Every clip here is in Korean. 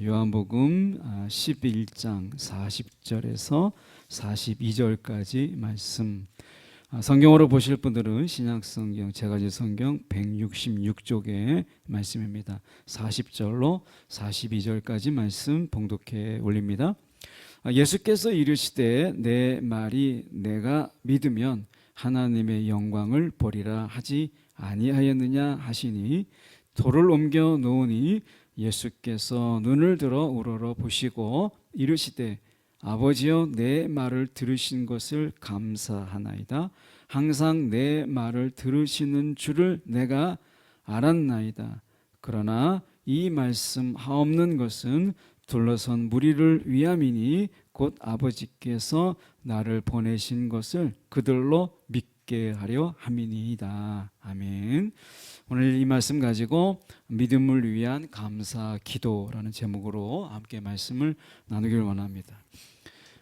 요한복음 11장 40절에서 42절까지 말씀, 성경으로 보실 분들은 신약성경 제가지 성경 166쪽의 말씀입니다. 40절로 42절까지 말씀 봉독해 올립니다. 예수께서 이르시되 내 말이 내가 믿으면 하나님의 영광을 보리라 하지 아니하였느냐 하시니, 돌을 옮겨 놓으니 예수께서 눈을 들어 우러러 보시고 이르시되 아버지여, 내 말을 들으신 것을 감사하나이다. 항상 내 말을 들으시는 줄을 내가 알았나이다. 그러나 이 말씀 하옵는 것은 둘러선 무리를 위함이니 곧 아버지께서 나를 보내신 것을 그들로 믿게 하려 함이니이다. 아멘. 오늘 이 말씀 가지고 믿음을 위한 감사 기도라는 제목으로 함께 말씀을 나누길 원합니다.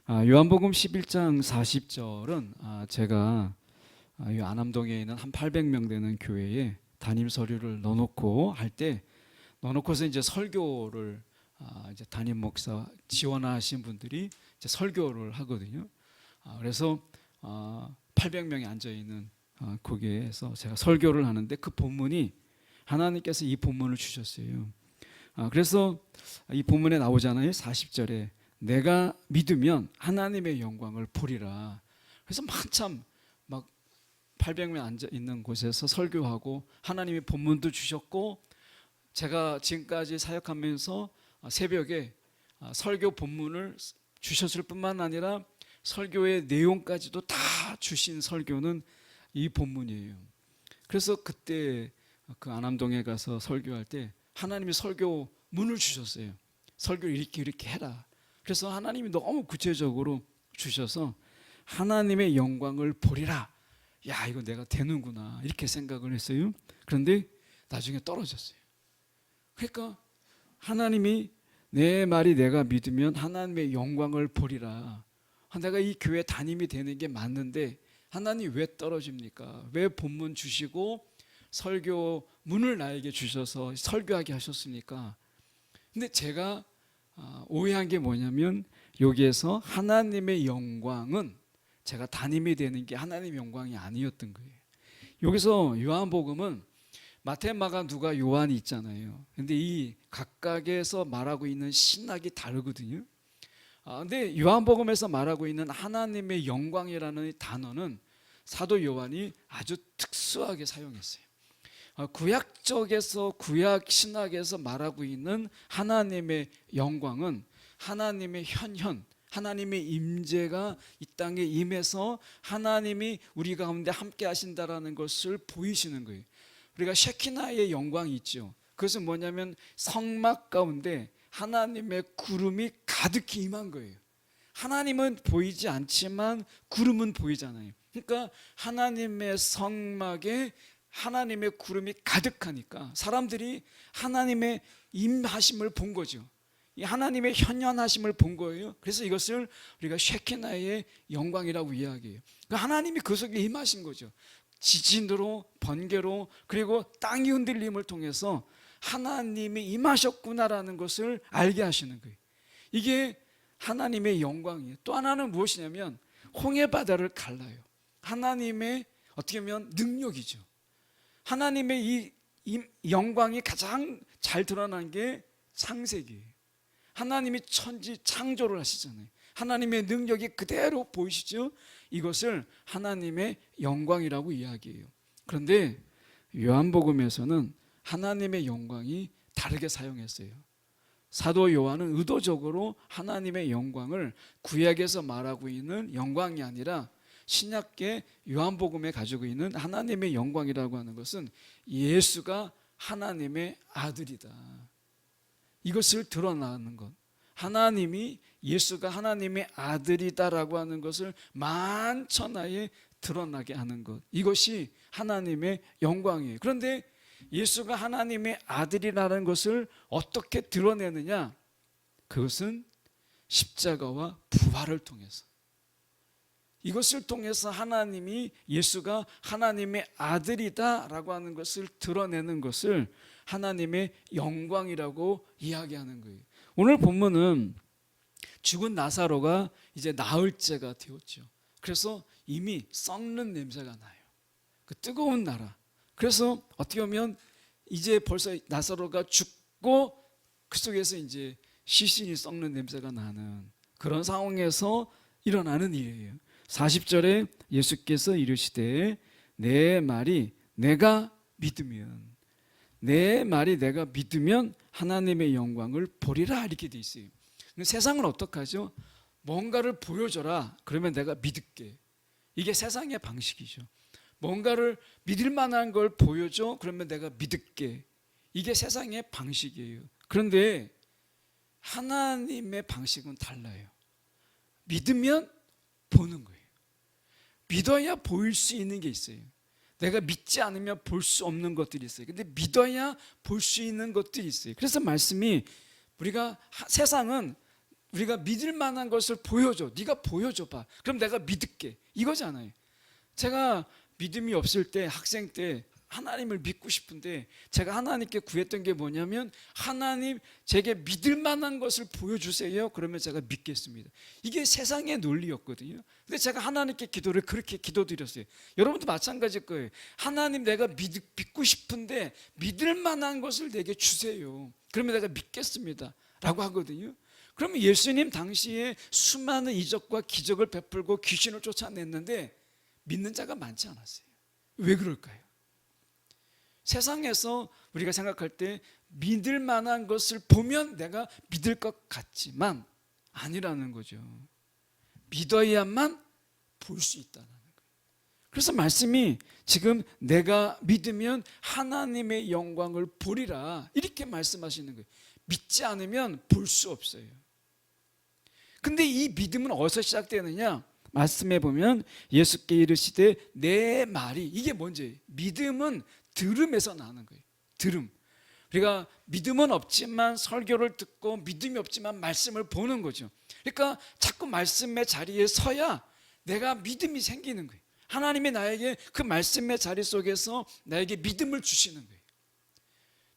요한복음 11장 40절은 제가 이 안암동에 있는 한 800명 되는 교회에 담임 서류를 넣어놓고 넣어놓고서 이제 설교를 이제 담임 목사 지원하신 분들이 이제 설교를 하거든요. 그래서 800명이 앉아 있는 거기에서 제가 설교를 하는데, 그 본문이 하나님께서 이 본문을 주셨어요. 그래서 이 본문에 나오잖아요. 40절에 내가 믿으면 하나님의 영광을 보리라. 그래서 한참 막 800명 앉아 있는 곳에서 설교하고 하나님의 본문도 주셨고, 제가 지금까지 사역하면서 새벽에 설교 본문을 주셨을 뿐만 아니라 설교의 내용까지도 다 주신 설교는 이 본문이에요. 그래서 그때 그 안암동에 가서 설교할 때 하나님이 설교문을 주셨어요. 설교를 이렇게 해라. 그래서 하나님이 너무 구체적으로 주셔서 하나님의 영광을 보리라. 야, 이거 내가 되는구나 이렇게 생각을 했어요. 그런데 나중에 떨어졌어요. 그러니까 하나님이 내 말이 내가 믿으면 하나님의 영광을 보리라. 내가 이 교회 담임이 되는 게 맞는데 하나님 왜 떨어집니까? 왜 본문 주시고 설교문을 나에게 주셔서 설교하게 하셨습니까? 근데 제가 오해한 게 뭐냐면, 여기에서 하나님의 영광은 제가 담임이 되는 게 하나님의 영광이 아니었던 거예요. 여기서 요한복음은 마태, 마가, 누가, 요한이 있잖아요. 근데 이 각각에서 말하고 있는 신학이 다르거든요. 근데 요한복음에서 말하고 있는 하나님의 영광이라는 단어는 사도 요한이 아주 특수하게 사용했어요. 구약적에서 구약 신학에서 말하고 있는 하나님의 영광은 하나님의 현현, 하나님의 임재가 이 땅에 임해서 하나님이 우리 가운데 함께 하신다라는 것을 보이시는 거예요. 우리가 셰키나의 영광이 있죠. 그것은 뭐냐면 성막 가운데 하나님의 구름이 가득히 임한 거예요. 하나님은 보이지 않지만 구름은 보이잖아요. 그러니까 하나님의 성막에 하나님의 구름이 가득하니까 사람들이 하나님의 임하심을 본 거죠. 이 하나님의 현현하심을 본 거예요. 그래서 이것을 우리가 셰키나의 영광이라고 이야기해요. 하나님이 그 속에 임하신 거죠. 지진으로, 번개로, 그리고 땅이 흔들림을 통해서 하나님이 임하셨구나라는 것을 알게 하시는 거예요. 이게 하나님의 영광이에요. 또 하나는 무엇이냐면 홍해 바다를 갈라요. 하나님의 어떻게 보면 능력이죠. 하나님의 이 영광이 가장 잘 드러난 게 창세기예요. 하나님이 천지 창조를 하시잖아요. 하나님의 능력이 그대로 보이시죠? 이것을 하나님의 영광이라고 이야기해요. 그런데 요한복음에서는 하나님의 영광이 다르게 사용했어요. 사도 요한은 의도적으로 하나님의 영광을 구약에서 말하고 있는 영광이 아니라 신약계 요한복음에 가지고 있는 하나님의 영광이라고 하는 것은 예수가 하나님의 아들이다, 이것을 드러나는 것, 하나님이 예수가 하나님의 아들이다라고 하는 것을 만천하에 드러나게 하는 것, 이것이 하나님의 영광이에요. 그런데 예수가 하나님의 아들이라는 것을 어떻게 드러내느냐? 그것은 십자가와 부활을 통해서, 이것을 통해서 하나님이 예수가 하나님의 아들이다라고 하는 것을 드러내는 것을 하나님의 영광이라고 이야기하는 거예요. 오늘 본문은 죽은 나사로가 이제 나흘째가 되었죠. 그래서 이미 썩는 냄새가 나요. 그 뜨거운 나라. 그래서 어떻게 보면 이제 벌써 나사로가 죽고 그 속에서 이제 시신이 썩는 냄새가 나는 그런 상황에서 일어나는 일이에요. 40절에 예수께서 이르시되 내 말이 내가 믿으면 하나님의 영광을 보리라 이렇게 돼 있어요. 세상은 어떻게 하죠? 뭔가를 보여줘라 그러면 내가 믿을게. 이게 세상의 방식이죠. 뭔가를 믿을 만한 걸 보여줘 그러면 내가 믿을게. 이게 세상의 방식이에요. 그런데 하나님의 방식은 달라요. 믿으면 보는 거예요. 믿어야 보일 수 있는 게 있어요. 내가 믿지 않으면 볼 수 없는 것들이 있어요. 근데 믿어야 볼 수 있는 것들이 있어요. 그래서 말씀이 세상은 우리가 믿을 만한 것을 보여줘. 네가 보여줘 봐. 그럼 내가 믿을게. 이거잖아요. 제가 믿음이 없을 때 학생 때 하나님을 믿고 싶은데 제가 하나님께 구했던 게 뭐냐면 하나님 제게 믿을 만한 것을 보여주세요. 그러면 제가 믿겠습니다. 이게 세상의 논리였거든요. 근데 제가 하나님께 기도를 그렇게 기도드렸어요. 여러분도 마찬가지일 거예요. 하나님 내가 믿고 싶은데 믿을 만한 것을 내게 주세요. 그러면 내가 믿겠습니다. 라고 하거든요. 그러면 예수님 당시에 수많은 이적과 기적을 베풀고 귀신을 쫓아냈는데 믿는 자가 많지 않았어요. 왜 그럴까요? 세상에서 우리가 생각할 때 믿을 만한 것을 보면 내가 믿을 것 같지만 아니라는 거죠. 믿어야만 볼 수 있다는 거예요. 그래서 말씀이 지금 내가 믿으면 하나님의 영광을 보리라 이렇게 말씀하시는 거예요. 믿지 않으면 볼 수 없어요. 근데 이 믿음은 어디서 시작되느냐? 말씀해 보면 예수께 이르시되 내 말이 이게 뭔지 믿음은 들음에서 나는 거예요. 들음. 우리가 믿음은 없지만 설교를 듣고 믿음이 없지만 말씀을 보는 거죠. 그러니까 자꾸 말씀의 자리에 서야 내가 믿음이 생기는 거예요. 하나님이 나에게 그 말씀의 자리 속에서 나에게 믿음을 주시는 거예요.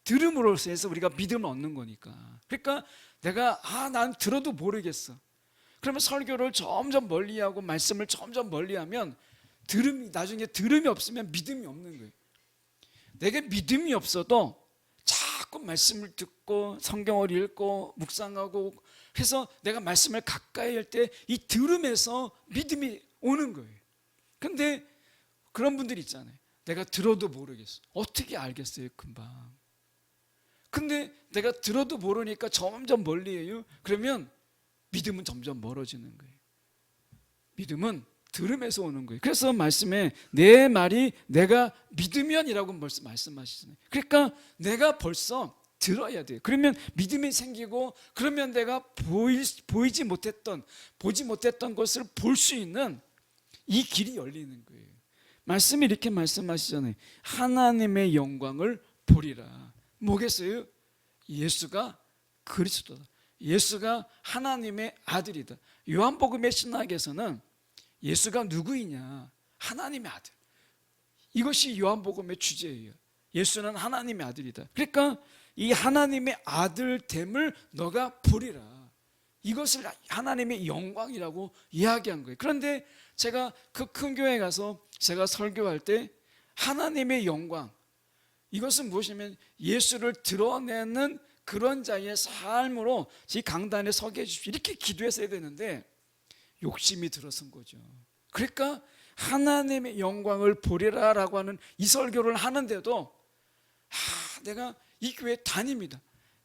들음으로서 해서 우리가 믿음을 얻는 거니까. 그러니까 내가 난 들어도 모르겠어. 그러면 설교를 점점 멀리하고 말씀을 점점 멀리하면 나중에 들음이 없으면 믿음이 없는 거예요. 내게 믿음이 없어도 자꾸 말씀을 듣고 성경을 읽고 묵상하고 해서 내가 말씀을 가까이 할 때 이 들음에서 믿음이 오는 거예요. 근데 그런 분들 있잖아요. 내가 들어도 모르겠어. 어떻게 알겠어요 금방. 근데 내가 들어도 모르니까 점점 멀리해요. 그러면 믿음은 점점 멀어지는 거예요. 믿음은 들음에서 오는 거예요. 그래서 말씀에 내 말이 내가 믿으면이라고 벌써 말씀하시잖아요. 그러니까 내가 벌써 들어야 돼요. 그러면 믿음이 생기고 그러면 내가 보지 못했던 것을 볼 수 있는 이 길이 열리는 거예요. 말씀이 이렇게 말씀하시잖아요. 하나님의 영광을 보리라. 뭐겠어요? 예수가 그리스도다. 예수가 하나님의 아들이다. 요한복음의 신학에서는 예수가 누구이냐? 하나님의 아들. 이것이 요한복음의 주제예요. 예수는 하나님의 아들이다. 그러니까 이 하나님의 아들됨을 너가 보리라. 이것을 하나님의 영광이라고 이야기한 거예요. 그런데 제가 그 큰 교회에 가서 제가 설교할 때 하나님의 영광, 이것은 무엇이냐면 예수를 드러내는 그런 자의 삶으로 이 강단에 서게 해주십시오. 이렇게 기도했어야 되는데 욕심이 들어선 거죠. 그러니까 하나님의 영광을 보리라라고 하는 이 설교를 하는데도 내가 이 교회 다닙니다.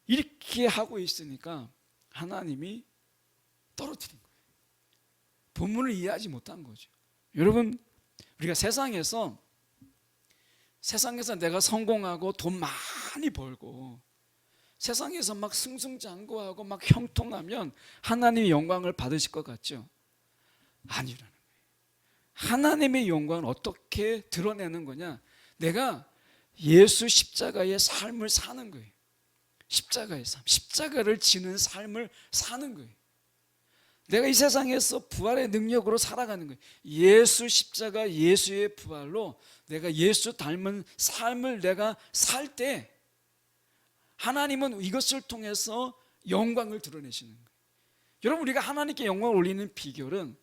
이렇게 하고 있으니까 하나님이 떨어뜨린 거예요. 본문을 이해하지 못한 거죠. 여러분, 우리가 세상에서 내가 성공하고 돈 많이 벌고 세상에서 막 승승장구하고 막 형통하면 하나님의 영광을 받으실 것 같죠? 아니라는 거예요. 하나님의 영광을 어떻게 드러내는 거냐? 내가 예수 십자가의 삶을 사는 거예요. 십자가의 삶, 십자가를 지는 삶을 사는 거예요. 내가 이 세상에서 부활의 능력으로 살아가는 거예요. 예수 십자가, 예수의 부활로 내가 예수 닮은 삶을 내가 살 때 하나님은 이것을 통해서 영광을 드러내시는 거예요. 여러분, 우리가 하나님께 영광을 올리는 비결은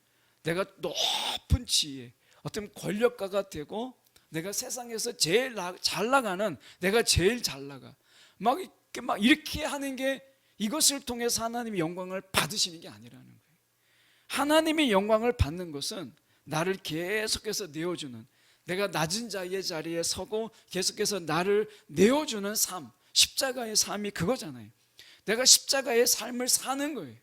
내가 높은 지위에 어떤 권력가가 되고 내가 세상에서 제일 잘 나가는, 내가 제일 잘 나가 막 이렇게 하는 게, 이것을 통해서 하나님의 영광을 받으시는 게 아니라는 거예요. 하나님의 영광을 받는 것은 나를 계속해서 내어주는, 내가 낮은 자의 자리에 서고 계속해서 나를 내어주는 삶, 십자가의 삶이 그거잖아요. 내가 십자가의 삶을 사는 거예요.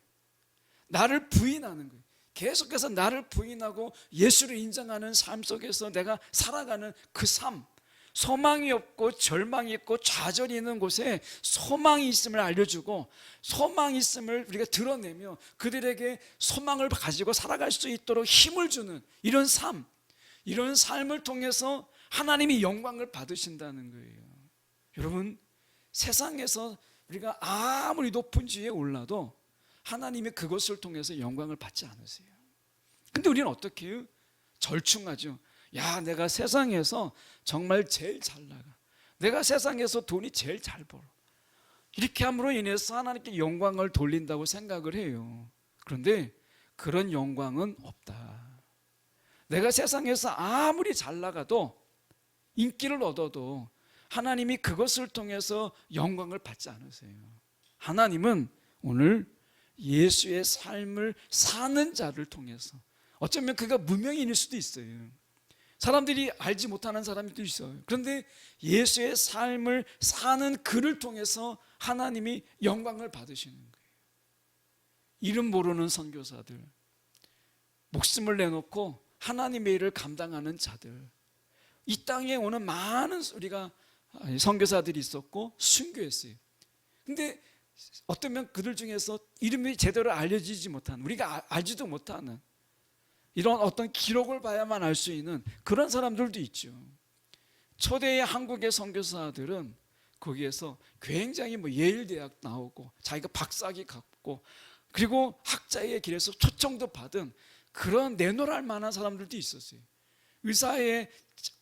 나를 부인하는 거예요. 계속해서 나를 부인하고 예수를 인정하는 삶 속에서 내가 살아가는 그 삶, 소망이 없고 절망이 있고 좌절이 있는 곳에 소망이 있음을 알려주고, 소망이 있음을 우리가 드러내며 그들에게 소망을 가지고 살아갈 수 있도록 힘을 주는 이런 삶, 이런 삶을 통해서 하나님이 영광을 받으신다는 거예요. 여러분, 세상에서 우리가 아무리 높은 지위에 올라도 하나님이 그것을 통해서 영광을 받지 않으세요. 근데 우리는 어떻게 해요? 절충하죠. 야, 내가 세상에서 정말 제일 잘 나가, 내가 세상에서 돈이 제일 잘 벌어, 이렇게 함으로 인해서 하나님께 영광을 돌린다고 생각을 해요. 그런데 그런 영광은 없다. 내가 세상에서 아무리 잘 나가도, 인기를 얻어도 하나님이 그것을 통해서 영광을 받지 않으세요. 하나님은 오늘 예수의 삶을 사는 자를 통해서, 어쩌면 그가 무명인일 수도 있어요. 사람들이 알지 못하는 사람도 있어요. 그런데 예수의 삶을 사는 그를 통해서 하나님이 영광을 받으시는 거예요. 이름 모르는 선교사들, 목숨을 내놓고 하나님의 일을 감당하는 자들, 이 땅에 오는 많은 우리가 선교사들이 있었고 순교했어요. 근데 어쩌면 그들 중에서 이름이 제대로 알려지지 못한, 우리가 알지도 못하는 이런 어떤 기록을 봐야만 알 수 있는 그런 사람들도 있죠. 초대의 한국의 선교사들은 거기에서 굉장히 예일대학 나오고 자기가 박사학위 갖고, 그리고 학자의 길에서 초청도 받은 그런 내노랄 만한 사람들도 있었어요.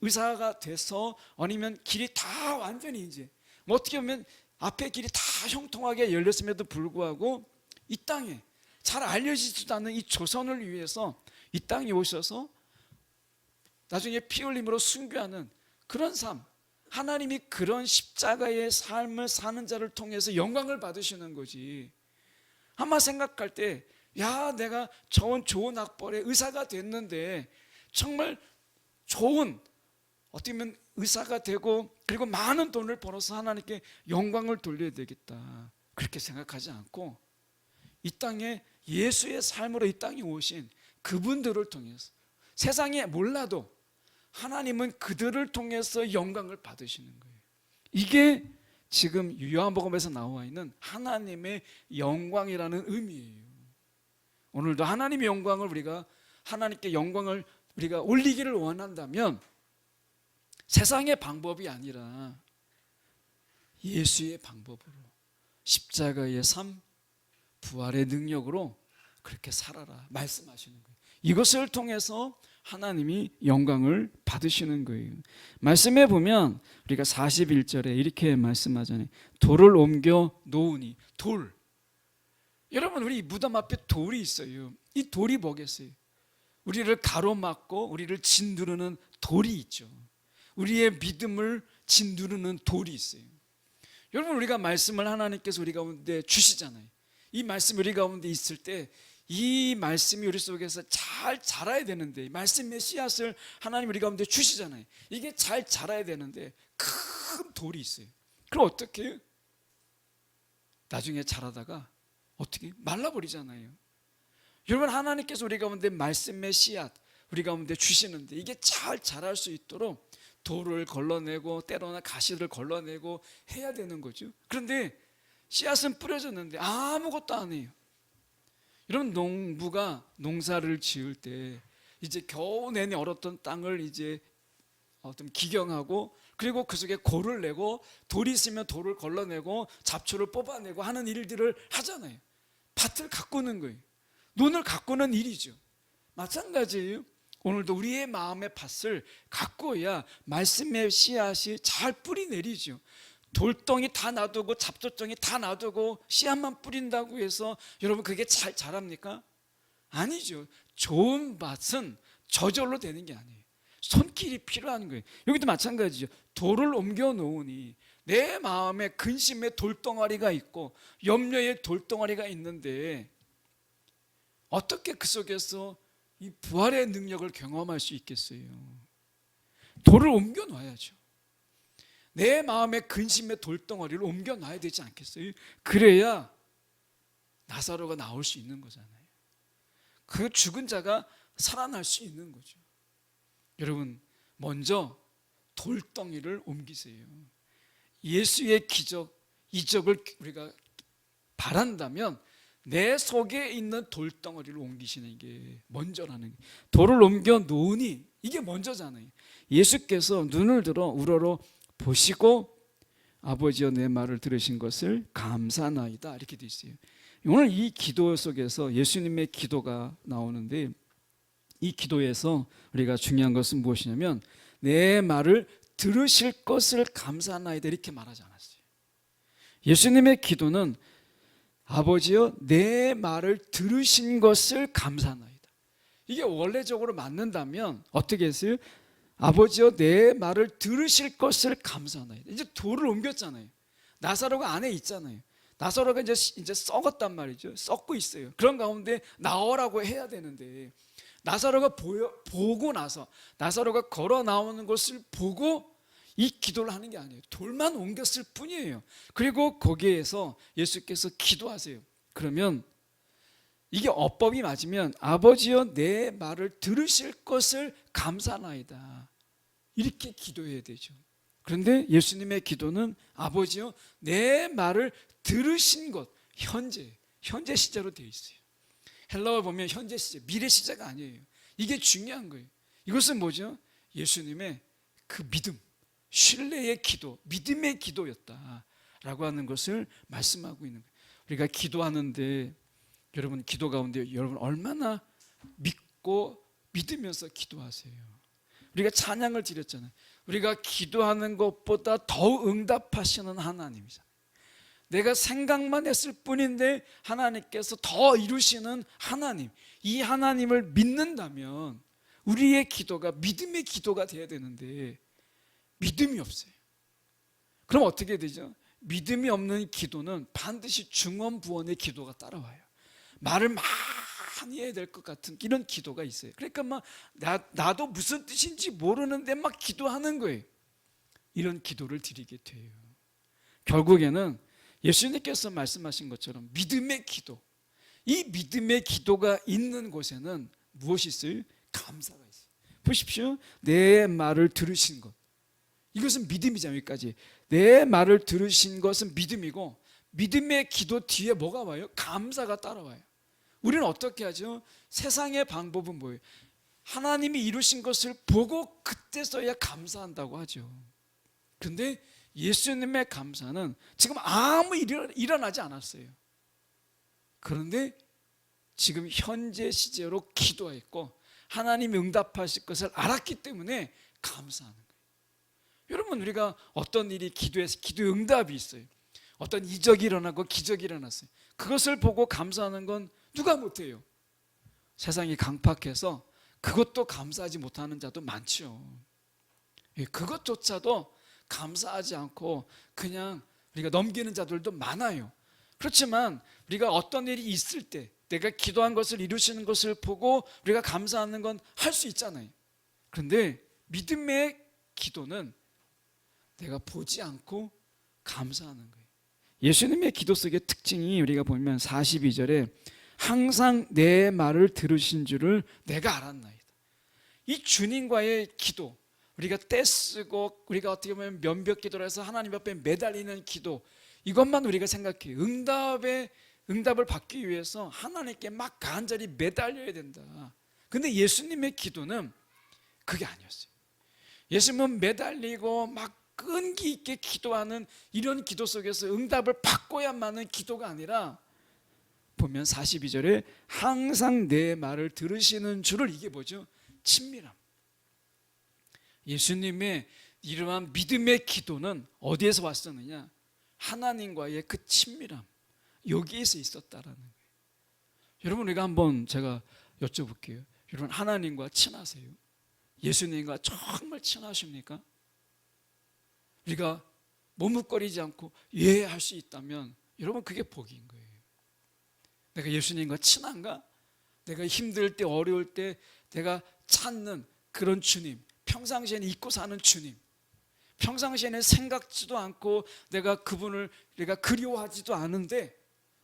의사가 돼서, 아니면 길이 다 완전히 이제 어떻게 보면 앞에 길이 다 형통하게 열렸음에도 불구하고 이 땅에 잘 알려지지도 않는 이 조선을 위해서 이 땅에 오셔서 나중에 피 흘림으로 순교하는 그런 삶, 하나님이 그런 십자가의 삶을 사는 자를 통해서 영광을 받으시는 거지. 아마 생각할 때, 야, 내가 좋은 학벌에 의사가 됐는데 정말 좋은, 어떻게 보면 의사가 되고 그리고 많은 돈을 벌어서 하나님께 영광을 돌려야 되겠다, 그렇게 생각하지 않고 이 땅에 예수의 삶으로 이 땅에 오신 그분들을 통해서, 세상에 몰라도 하나님은 그들을 통해서 영광을 받으시는 거예요. 이게 지금 요한복음에서 나와 있는 하나님의 영광이라는 의미예요. 오늘도 하나님의 영광을 우리가, 하나님께 영광을 우리가 올리기를 원한다면 세상의 방법이 아니라 예수의 방법으로, 십자가의 삶, 부활의 능력으로 그렇게 살아라 말씀하시는 거예요. 이것을 통해서 하나님이 영광을 받으시는 거예요. 말씀해 보면 우리가 41절에 이렇게 말씀하잖아요. 돌을 옮겨 놓으니. 돌, 여러분, 우리 무덤 앞에 돌이 있어요. 이 돌이 뭐겠어요? 우리를 가로막고 우리를 짓누르는 돌이 있죠. 우리의 믿음을 짓누르는 돌이 있어요. 여러분, 우리가 말씀을 하나님께서 우리 가운데 주시잖아요. 이 말씀이 우리 가운데 있을 때 이 말씀이 우리 속에서 잘 자라야 되는데, 말씀의 씨앗을 하나님 우리 가운데 주시잖아요. 이게 잘 자라야 되는데 큰 돌이 있어요. 그럼 어떻게 해요? 나중에 자라다가 어떻게 말라버리잖아요. 여러분, 하나님께서 우리 가운데 말씀의 씨앗 우리 가운데 주시는데 이게 잘 자랄 수 있도록 돌을 걸러내고 때로는 가시를 걸러내고 해야 되는 거죠. 그런데 씨앗은 뿌려졌는데 아무것도 안 해요. 여러분, 농부가 농사를 지을 때 이제 겨우 내내 얼었던 땅을 이제 어떤 기경하고, 그리고 그 속에 골을 내고, 돌이 있으면 돌을 걸러내고 잡초를 뽑아내고 하는 일들을 하잖아요. 밭을 가꾸는 거예요. 논을 가꾸는 일이죠. 마찬가지예요. 오늘도 우리의 마음의 밭을 가꾸어야 말씀의 씨앗이 잘 뿌리 내리죠. 돌덩이 다 놔두고 잡초덩이 다 놔두고 씨앗만 뿌린다고 해서 여러분 그게 잘 자랍니까? 아니죠. 좋은 밭은 저절로 되는 게 아니에요. 손길이 필요한 거예요. 여기도 마찬가지죠. 돌을 옮겨 놓으니 내 마음에 근심의 돌덩어리가 있고 염려의 돌덩어리가 있는데 어떻게 그 속에서 이 부활의 능력을 경험할 수 있겠어요? 돌을 옮겨 놔야죠. 내 마음의 근심의 돌덩어리를 옮겨 놔야 되지 않겠어요? 그래야 나사로가 나올 수 있는 거잖아요. 그 죽은 자가 살아날 수 있는 거죠. 여러분, 먼저 돌덩이를 옮기세요. 예수의 기적, 이적을 우리가 바란다면 내 속에 있는 돌덩어리를 옮기시는 게 먼저라는 거예요. 돌을 옮겨 놓으니 이게 먼저잖아요. 예수께서 눈을 들어 우러러 보시고 아버지여 내 말을 들으신 것을 감사나이다 이렇게 돼 있어요. 오늘 이 기도 속에서 예수님의 기도가 나오는데 이 기도에서 우리가 중요한 것은 무엇이냐면 내 말을 들으실 것을 감사나이다 이렇게 말하지 않았어요. 예수님의 기도는 아버지여 내 말을 들으신 것을 감사나이다. 이게 원래적으로 맞는다면 어떻게 했어요? 아버지여 내 말을 들으실 것을 감사나이다. 이제 돌을 옮겼잖아요. 나사로가 안에 있잖아요. 나사로가 이제 썩었단 말이죠. 썩고 있어요. 그런 가운데 나오라고 해야 되는데 나사로가 보고 나서 나사로가 걸어 나오는 것을 보고 이 기도를 하는 게 아니에요. 돌만 옮겼을 뿐이에요. 그리고 거기에서 예수께서 기도하세요. 그러면 이게 어법이 맞으면 아버지여 내 말을 들으실 것을 감사나이다 이렇게 기도해야 되죠. 그런데 예수님의 기도는 아버지여 내 말을 들으신 것, 현재 시제로 되어 있어요. 헬라어 보면 현재 시제, 미래 시제가 아니에요. 이게 중요한 거예요. 이것은 뭐죠? 예수님의 그 믿음, 신뢰의 기도, 믿음의 기도였다라고 하는 것을 말씀하고 있는 거예요. 우리가 기도하는데 여러분 기도 가운데 여러분 얼마나 믿고 믿으면서 기도하세요? 우리가 찬양을 드렸잖아요. 우리가 기도하는 것보다 더 응답하시는 하나님이잖아요. 내가 생각만 했을 뿐인데 하나님께서 더 이루시는 하나님, 이 하나님을 믿는다면 우리의 기도가 믿음의 기도가 돼야 되는데 믿음이 없어요. 그럼 어떻게 되죠? 믿음이 없는 기도는 반드시 중언부언의 기도가 따라와요. 말을 많이 해야 될 것 같은 이런 기도가 있어요. 그러니까 막 나도 무슨 뜻인지 모르는데 막 기도하는 거예요. 이런 기도를 드리게 돼요. 결국에는 예수님께서 말씀하신 것처럼 믿음의 기도, 이 믿음의 기도가 있는 곳에는 무엇이 있어요? 감사가 있어요. 보십시오. 내 말을 들으신 것, 이것은 믿음이잖아요. 여기까지 내 말을 들으신 것은 믿음이고 믿음의 기도 뒤에 뭐가 와요? 감사가 따라와요. 우리는 어떻게 하죠? 세상의 방법은 뭐예요? 하나님이 이루신 것을 보고 그때서야 감사한다고 하죠. 그런데 예수님의 감사는 지금 아무 일이 일어나지 않았어요. 그런데 지금 현재 시제로 기도했고 하나님이 응답하실 것을 알았기 때문에 감사하는 거예요. 여러분, 우리가 어떤 일이 기도에서 기도의 응답이 있어요. 어떤 이적이 일어나고 기적이 일어났어요. 그것을 보고 감사하는 건 누가 못해요? 세상이 강팍해서 그것도 감사하지 못하는 자도 많죠. 그것조차도 감사하지 않고 그냥 우리가 넘기는 자들도 많아요. 그렇지만 우리가 어떤 일이 있을 때 내가 기도한 것을 이루시는 것을 보고 우리가 감사하는 건 할 수 있잖아요. 그런데 믿음의 기도는 내가 보지 않고 감사하는 거예요. 예수님의 기도 속의 특징이 우리가 보면 42절에 항상 내 말을 들으신 줄을 내가 알았나이다. 이 주님과의 기도, 우리가 떼쓰고 우리가 어떻게 보면 면벽 기도를 해서 하나님 앞에 매달리는 기도, 이것만 우리가 생각해요. 응답을 받기 위해서 하나님께 막 간절히 매달려야 된다. 근데 예수님의 기도는 그게 아니었어요. 예수님은 매달리고 막 끈기 있게 기도하는 이런 기도 속에서 응답을 받고야만은 기도가 아니라 보면 42절에 항상 내 말을 들으시는 줄을, 이게 뭐죠? 친밀함. 예수님의 이러한 믿음의 기도는 어디에서 왔었느냐? 하나님과의 그 친밀함, 여기에서 있었다라는 거예요. 여러분, 우리가 한번 제가 여쭤볼게요. 여러분, 하나님과 친하세요? 예수님과 정말 친하십니까? 우리가 머뭇거리지 않고 예 할 수 있다면 여러분, 그게 복인 거예요. 내가 예수님과 친한가? 내가 힘들 때, 어려울 때 내가 찾는 그런 주님, 평상시에는 잊고 사는 주님, 평상시에는 생각지도 않고 내가 그분을 내가 그리워하지도 않은데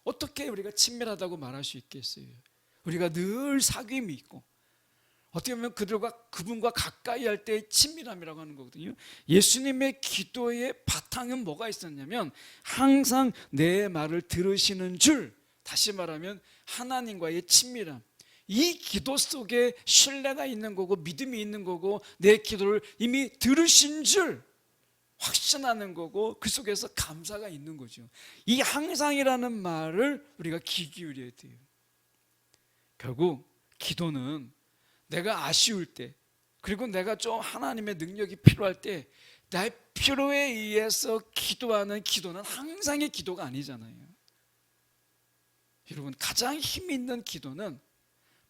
어떻게 우리가 친밀하다고 말할 수 있겠어요? 우리가 늘 사귐이 있고 어떻게 보면 그분과 가까이 할 때의 친밀함이라고 하는 거거든요. 예수님의 기도의 바탕은 뭐가 있었냐면 항상 내 말을 들으시는 줄, 다시 말하면 하나님과의 친밀함, 이 기도 속에 신뢰가 있는 거고 믿음이 있는 거고 내 기도를 이미 들으신 줄 확신하는 거고 그 속에서 감사가 있는 거죠. 이 항상이라는 말을 우리가 귀 기울여야 돼요. 결국 기도는 내가 아쉬울 때, 그리고 내가 좀 하나님의 능력이 필요할 때 나의 필요에 의해서 기도하는 기도는 항상의 기도가 아니잖아요. 여러분, 가장 힘 있는 기도는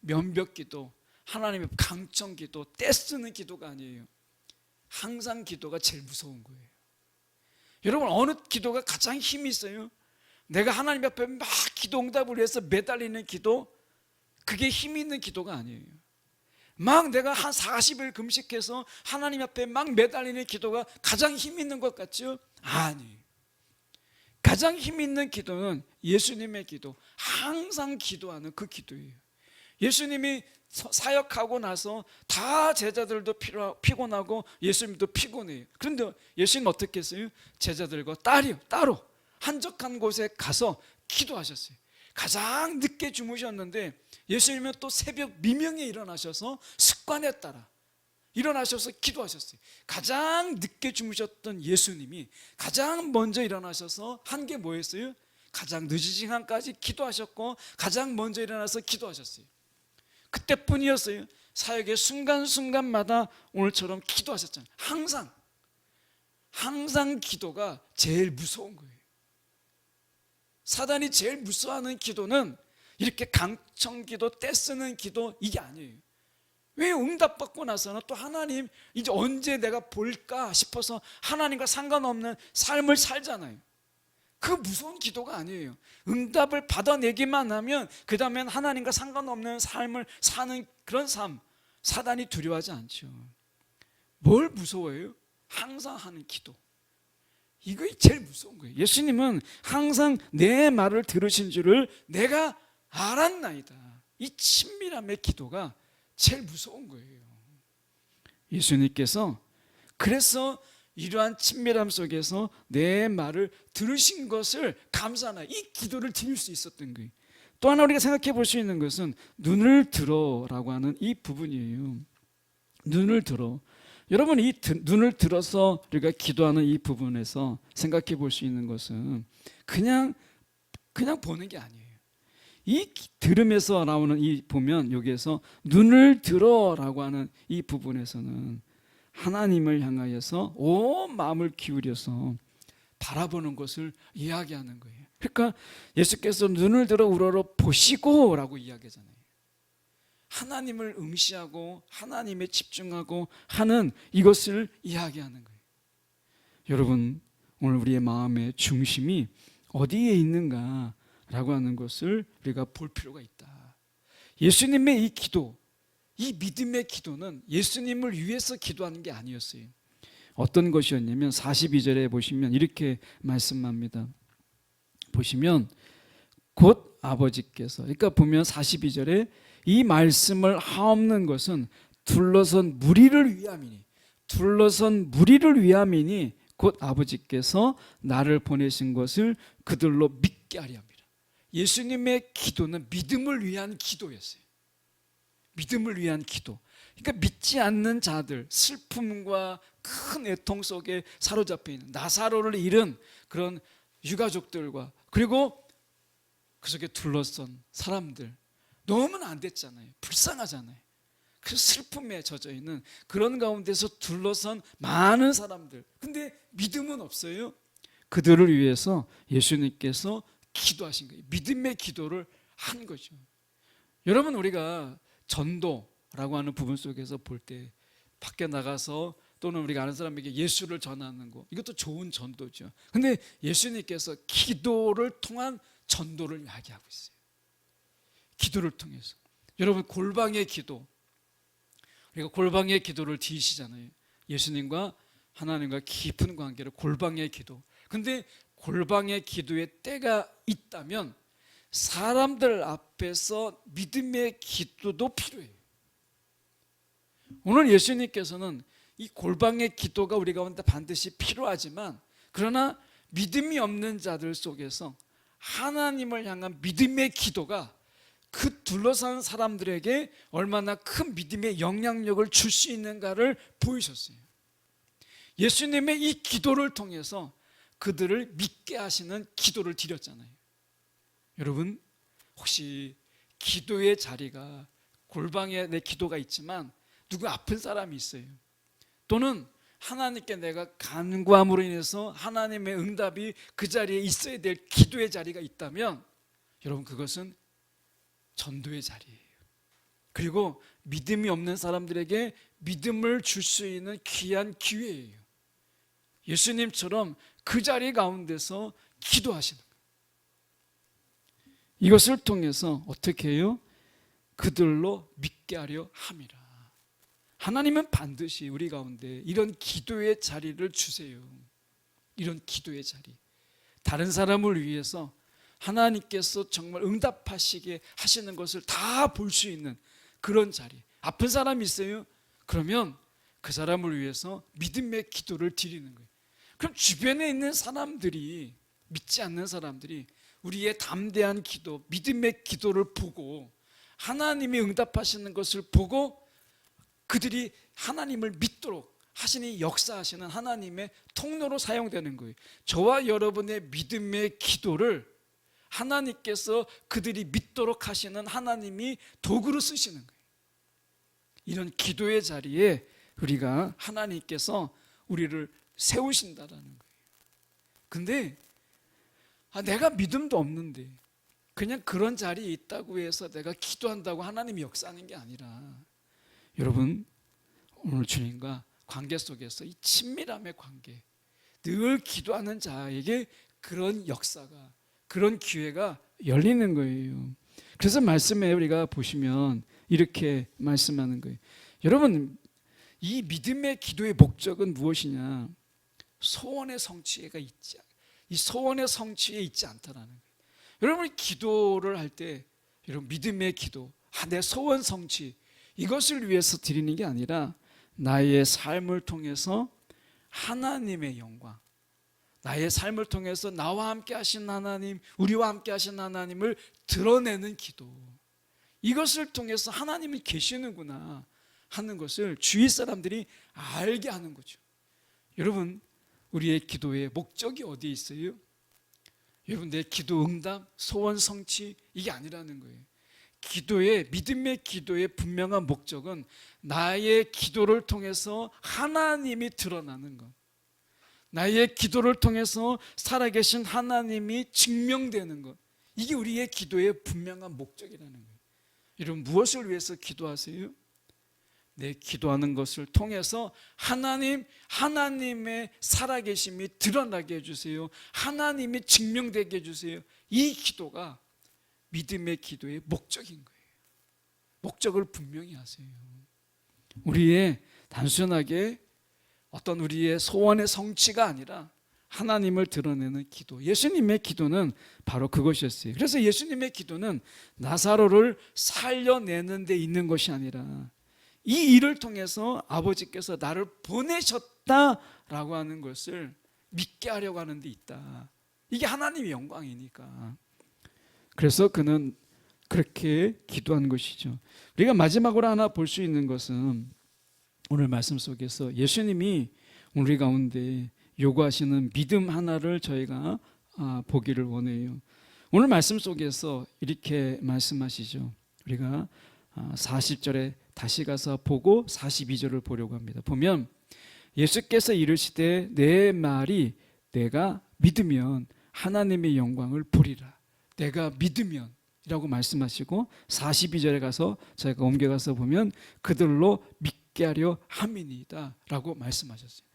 면벽 기도, 하나님의 강청 기도, 떼쓰는 기도가 아니에요. 항상 기도가 제일 무서운 거예요. 여러분, 어느 기도가 가장 힘이 있어요? 내가 하나님 앞에 막 기도 응답을 위해서 매달리는 기도, 그게 힘 있는 기도가 아니에요. 막 내가 한 40일 금식해서 하나님 앞에 막 매달리는 기도가 가장 힘 있는 것 같죠? 아니에요. 가장 힘 있는 기도는 예수님의 기도, 항상 기도하는 그 기도예요. 예수님이 사역하고 나서 다 제자들도 피곤하고 예수님도 피곤해요. 그런데 예수님은 어떻게 했어요? 제자들과 따로 한적한 곳에 가서 기도하셨어요. 가장 늦게 주무셨는데 예수님은 또 새벽 미명에 일어나셔서 습관에 따라 일어나셔서 기도하셨어요. 가장 늦게 주무셨던 예수님이 가장 먼저 일어나셔서 한 게 뭐였어요? 가장 늦은 시간까지 기도하셨고 가장 먼저 일어나서 기도하셨어요. 그때뿐이었어요. 사역의 순간순간마다 오늘처럼 기도하셨잖아요. 항상 기도가 제일 무서운 거예요. 사단이 제일 무서워하는 기도는 이렇게 강청기도, 떼쓰는 기도, 이게 아니에요. 왜 응답받고 나서는 또 하나님 이제 언제 내가 볼까 싶어서 하나님과 상관없는 삶을 살잖아요. 그 무서운 기도가 아니에요. 응답을 받아내기만 하면 그 다음엔 하나님과 상관없는 삶을 사는 그런 삶, 사단이 두려워하지 않죠. 뭘 무서워해요? 항상 하는 기도, 이거 제일 무서운 거예요. 예수님은 항상 내 말을 들으신 줄을 내가 알았나이다. 이 친밀함의 기도가 제일 무서운 거예요. 예수님께서 그래서 이러한 친밀함 속에서 내 말을 들으신 것을 감사하나, 이 기도를 드릴 수 있었던 거예요. 또 하나 우리가 생각해 볼 수 있는 것은 눈을 들어라고 하는 이 부분이에요. 눈을 들어. 여러분, 이 눈을 들어서 우리가 기도하는 이 부분에서 생각해 볼 수 있는 것은 그냥 보는 게 아니에요. 이 들음에서 나오는 이 보면 여기에서 눈을 들어라고 하는 이 부분에서는 하나님을 향하여서 온 마음을 기울여서 바라보는 것을 이야기하는 거예요. 그러니까 예수께서 눈을 들어 우러러 보시고 라고 이야기하잖아요. 하나님을 응시하고 하나님에 집중하고 하는 이것을 이야기하는 거예요. 여러분, 오늘 우리의 마음의 중심이 어디에 있는가 라고 하는 것을 우리가 볼 필요가 있다. 예수님의 이 기도, 이 믿음의 기도는 예수님을 위해서 기도하는 게 아니었어요. 어떤 것이었냐면 42절에 보시면 이렇게 말씀합니다. 보시면 곧 아버지께서, 그러니까 보면 42절에 이 말씀을 하옵는 것은 둘러선 무리를 위함이니 곧 아버지께서 나를 보내신 것을 그들로 믿게 하려 합니다. 예수님의 기도는 믿음을 위한 기도였어요. 믿음을 위한 기도. 그러니까 믿지 않는 자들, 슬픔과 큰 애통 속에 사로잡혀 있는 나사로를 잃은 그런 유가족들과 그리고 그 속에 둘러싼 사람들, 너무나 안 됐잖아요. 불쌍하잖아요. 그 슬픔에 젖어 있는 그런 가운데서 둘러선 많은 사람들. 근데 믿음은 없어요. 그들을 위해서 예수님께서 기도하신 거예요. 믿음의 기도를 한 거죠. 여러분, 우리가 전도라고 하는 부분 속에서 볼 때 밖에 나가서 또는 우리가 아는 사람에게 예수를 전하는 거, 이것도 좋은 전도죠. 근데 예수님께서 기도를 통한 전도를 이야기하고 있어요. 기도를 통해서. 여러분, 골방의 기도, 우리가 골방의 기도를 지으시잖아요. 예수님과 하나님과 깊은 관계를 골방의 기도. 근데 골방의 기도에 때가 있다면 사람들 앞에서 믿음의 기도도 필요해요. 오늘 예수님께서는 이 골방의 기도가 우리 가운데 반드시 필요하지만, 그러나 믿음이 없는 자들 속에서 하나님을 향한 믿음의 기도가 그 둘러싼 사람들에게 얼마나 큰 믿음의 영향력을 줄 수 있는가를 보이셨어요. 예수님의 이 기도를 통해서 그들을 믿게 하시는 기도를 드렸잖아요. 여러분, 혹시 기도의 자리가 골방에 내 기도가 있지만 누구 아픈 사람이 있어요. 또는 하나님께 내가 간구함으로 인해서 하나님의 응답이 그 자리에 있어야 될 기도의 자리가 있다면, 여러분, 그것은 전도의 자리예요. 그리고 믿음이 없는 사람들에게 믿음을 줄 수 있는 귀한 기회예요. 예수님처럼 그 자리 가운데서 기도하시는 거예요. 이것을 통해서 어떻게 해요? 그들로 믿게 하려 함이라. 하나님은 반드시 우리 가운데 이런 기도의 자리를 주세요. 이런 기도의 자리. 다른 사람을 위해서 하나님께서 정말 응답하시게 하시는 것을 다 볼 수 있는 그런 자리. 아픈 사람이 있어요? 그러면 그 사람을 위해서 믿음의 기도를 드리는 거예요. 그럼 주변에 있는 사람들이, 믿지 않는 사람들이 우리의 담대한 기도, 믿음의 기도를 보고 하나님이 응답하시는 것을 보고 그들이 하나님을 믿도록 하시니 역사하시는 하나님의 통로로 사용되는 거예요. 저와 여러분의 믿음의 기도를 하나님께서 그들이 믿도록 하시는 하나님이 도구로 쓰시는 거예요. 이런 기도의 자리에 우리가 하나님께서 우리를 세우신다라는 거예요. 근데 내가 믿음도 없는데 그냥 그런 자리에 있다고 해서 내가 기도한다고 하나님이 역사하는 게 아니라, 여러분, 오늘 주님과 관계 속에서 이 친밀함의 관계, 늘 기도하는 자에게 그런 역사가, 그런 기회가 열리는 거예요. 그래서 말씀에 우리가 보시면 이렇게 말씀하는 거예요. 여러분, 이 믿음의 기도의 목적은 무엇이냐? 소원의 성취가 있지, 이 소원의 성취에 있지 않다라는 거예요. 여러분이 기도를 할 때, 여러분 믿음의 기도, 내 소원 성취, 이것을 위해서 드리는 게 아니라 나의 삶을 통해서 하나님의 영광, 나의 삶을 통해서 나와 함께 하신 하나님, 우리와 함께 하신 하나님을 드러내는 기도, 이것을 통해서 하나님이 계시는구나 하는 것을 주위 사람들이 알게 하는 거죠. 여러분, 우리의 기도의 목적이 어디에 있어요? 여러분, 내 기도 응답, 소원 성취, 이게 아니라는 거예요. 기도의, 믿음의 기도의 분명한 목적은 나의 기도를 통해서 하나님이 드러나는 것, 나의 기도를 통해서 살아계신 하나님이 증명되는 것, 이게 우리의 기도의 분명한 목적이라는 거예요. 여러분, 무엇을 위해서 기도하세요? 내 기도하는 것을 통해서 하나님의 살아계심이 드러나게 해주세요. 하나님이 증명되게 해주세요. 이 기도가 믿음의 기도의 목적인 거예요. 목적을 분명히 하세요. 우리의 단순하게 어떤 우리의 소원의 성취가 아니라 하나님을 드러내는 기도, 예수님의 기도는 바로 그것이었어요. 그래서 예수님의 기도는 나사로를 살려내는 데 있는 것이 아니라 이 일을 통해서 아버지께서 나를 보내셨다라고 하는 것을 믿게 하려고 하는 데 있다. 이게 하나님의 영광이니까. 그래서 그는 그렇게 기도한 것이죠. 우리가 마지막으로 하나 볼 수 있는 것은 오늘 말씀 속에서 예수님이 우리 가운데 요구하시는 믿음 하나를 저희가 보기를 원해요. 오늘 말씀 속에서 이렇게 말씀하시죠. 우리가 40절에 다시 가서 보고 42절을 보려고 합니다. 보면 예수께서 이르시되 내 말이 내가 믿으면 하나님의 영광을 보리라. 내가 믿으면 이라고 말씀하시고 42절에 가서 저희가 옮겨가서 보면 그들로 믿게 하려 함이니이다 라고 말씀하셨어요.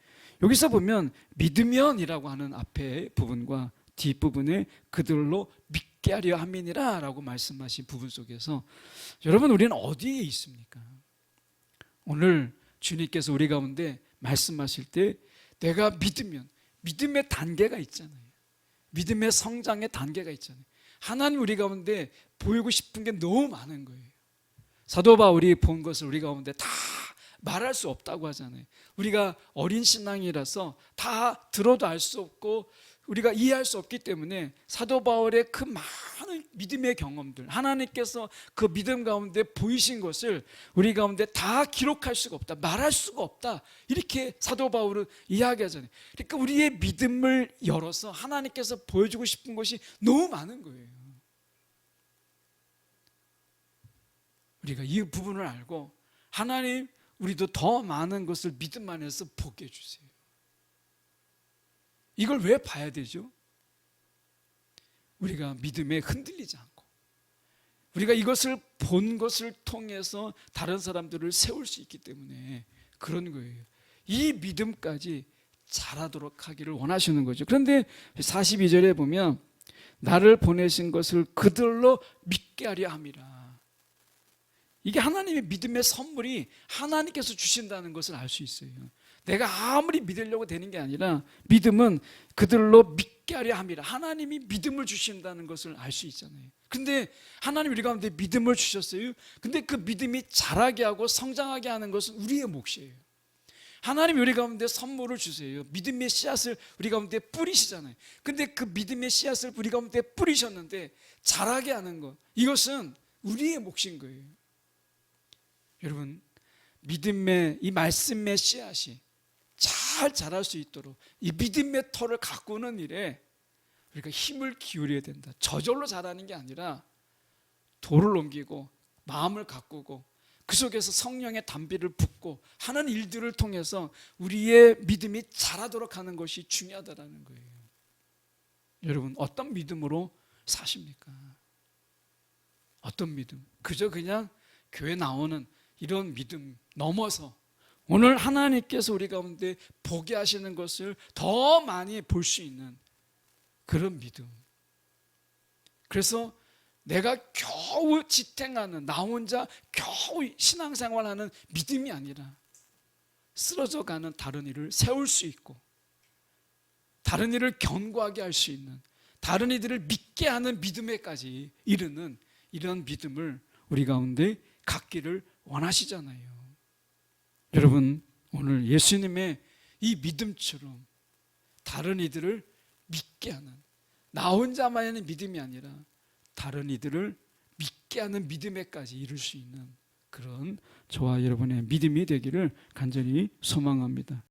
여기서 보면 믿으면 이라고 하는 앞에 부분과 뒷부분에 그들로 믿게 하려 함이니라 라고 말씀하신 부분 속에서 여러분 우리는 어디에 있습니까? 오늘 주님께서 우리 가운데 말씀하실 때 내가 믿으면 믿음의 단계가 있잖아요. 믿음의 성장의 단계가 있잖아요. 하나님 우리 가운데 보이고 싶은 게 너무 많은 거예요. 사도 바울이 본 것을 우리 가운데 다 말할 수 없다고 하잖아요. 우리가 어린 신앙이라서 다 들어도 알 수 없고 우리가 이해할 수 없기 때문에 사도 바울의 그 많은 믿음의 경험들, 하나님께서 그 믿음 가운데 보이신 것을 우리 가운데 다 기록할 수가 없다, 말할 수가 없다, 이렇게 사도 바울은 이야기하잖아요. 그러니까 우리의 믿음을 열어서 하나님께서 보여주고 싶은 것이 너무 많은 거예요. 우리가 이 부분을 알고 하나님 우리도 더 많은 것을 믿음 안에서 보게 해주세요. 이걸 왜 봐야 되죠? 우리가 믿음에 흔들리지 않고 우리가 이것을 본 것을 통해서 다른 사람들을 세울 수 있기 때문에 그런 거예요. 이 믿음까지 자라도록 하기를 원하시는 거죠. 그런데 42절에 보면 나를 보내신 것을 그들로 믿게 하려 함이라. 이게 하나님의 믿음의 선물이 하나님께서 주신다는 것을 알 수 있어요. 내가 아무리 믿으려고 되는 게 아니라 믿음은 그들로 믿게 하려 함이라. 하나님이 믿음을 주신다는 것을 알 수 있잖아요. 근데 하나님 우리 가운데 믿음을 주셨어요. 근데 그 믿음이 자라게 하고 성장하게 하는 것은 우리의 몫이에요. 하나님 우리 가운데 선물을 주세요. 믿음의 씨앗을 우리 가운데 뿌리시잖아요. 근데 그 믿음의 씨앗을 우리 가운데 뿌리셨는데 자라게 하는 것, 이것은 우리의 몫인 거예요. 여러분, 믿음의 이 말씀의 씨앗이 잘 자랄 수 있도록 이 믿음의 터를 가꾸는 일에 우리가 힘을 기울여야 된다. 저절로 자라는 게 아니라 돌을 옮기고 마음을 가꾸고 그 속에서 성령의 담비를 붓고 하는 일들을 통해서 우리의 믿음이 자라도록 하는 것이 중요하다는 거예요. 여러분, 어떤 믿음으로 사십니까? 어떤 믿음? 그저 그냥 교회 나오는 이런 믿음 넘어서 오늘 하나님께서 우리 가운데 보게 하시는 것을 더 많이 볼 수 있는 그런 믿음. 그래서 내가 겨우 지탱하는, 나 혼자 겨우 신앙생활하는 믿음이 아니라 쓰러져가는 다른 이를 세울 수 있고 다른 이를 견고하게 할 수 있는, 다른 이들을 믿게 하는 믿음에까지 이르는 이런 믿음을 우리 가운데 갖기를 원하시잖아요. 여러분, 오늘 예수님의 이 믿음처럼 다른 이들을 믿게 하는, 나 혼자만의 믿음이 아니라 다른 이들을 믿게 하는 믿음에까지 이룰 수 있는 그런 저와 여러분의 믿음이 되기를 간절히 소망합니다.